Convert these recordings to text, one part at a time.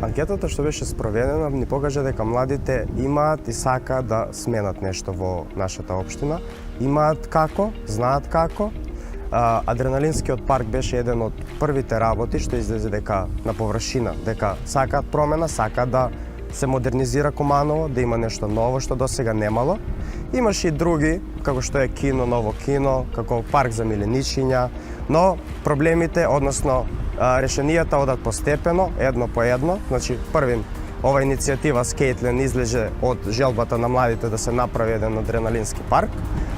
Анкетата што беше спроведена ни покажа дека младите имаат и сакаат да сменат нешто во нашата општина. Имаат како, знаат како. Адреналинскиот парк беше еден од првите работи што излезе дека на површина, дека сакаат промена, сакаат да се модернизира Куманово, да има нешто ново што досега немало. Имаше и други, како што е кино, ново кино, како парк за миленичиња, но проблемите, односно решенијата одат постепено, едно по едно. Значи, првим, ова иницијатива Скејтлен излезе од желбата на младите да се направи еден адреналински парк,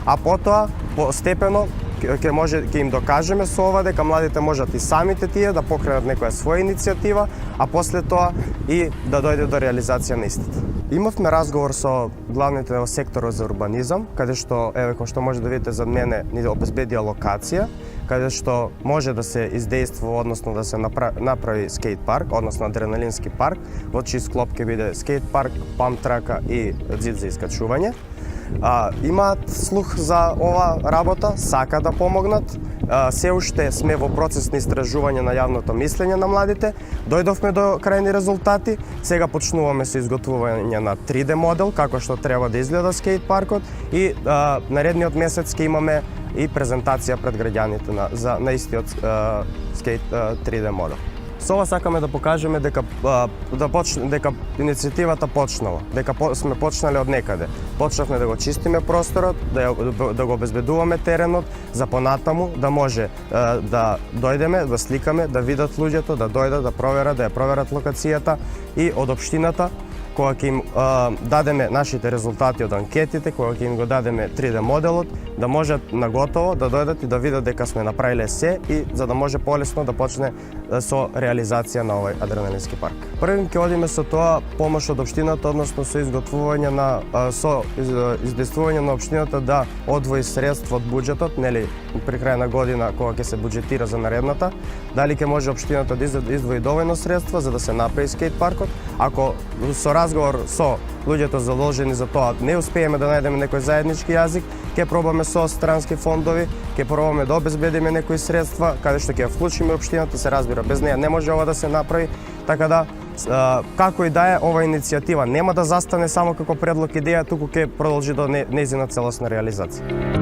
а потоа постепено ќе им докажеме со ова дека младите можат и самите тие да покренат некоја своја иницијатива, а после тоа и да дојде до реализација на истата. Имавме разговор со главните во секторот за урбанизам, каде што, еве, кој што може да видите зад мене, ни обезбедија локација, каде што може да се издейства, односно да се направи скейт парк, односно адреналински парк, во чиј склоп ќе биде скейт парк, памп трака и ѕид за искачување. Имаат слух за ова работа, сака да помогнат. Се уште сме во процес на истражување на јавното мислење на младите. Дојдовме до крајни резултати. Сега почнуваме со изготвување на 3D модел, како што треба да изгледа скейт паркот, и наредниот месец ќе имаме и презентација пред граѓаните на истиот скейт 3D модел. Со ова сакаме да покажеме дека иницијативата почнала, дека сме почнале од некаде. Почнавме да го чистиме просторот, да го обезбедуваме теренот за понатаму, да може да дојдеме, да сликаме, да видат луѓето, да дојдат, да ја проверат локацијата, и од општината, кога ќе им дадеме нашите резултати од анкетите, кога ќе им го дадеме 3D моделот, да можат наготово да дојдат и да видат дека сме направиле се, и за да може полесно да почне со реализација на овој адреналински парк. Првим ќе одиме со тоа помош од општината, односно со издействување на општината да одвои средства од буџетот, нели, при крај на година кога ќе се буџетира за наредната, дали ќе може општината да издвои доволно средства за да се направи скейт паркот. Ако со разговор со луѓето задолжени за тоа не успееме да најдеме некој заеднички јазик, ќе пробаме со странски фондови, ќе пробаме да обезбедиме некои средства, каде што ќе ја вклучиме општината, се разбира, без неја не може ова да се направи, така да како и да е, ова иницијатива нема да застане само како предлог идеја, туку ќе продолжи до нејзина целосна реализација.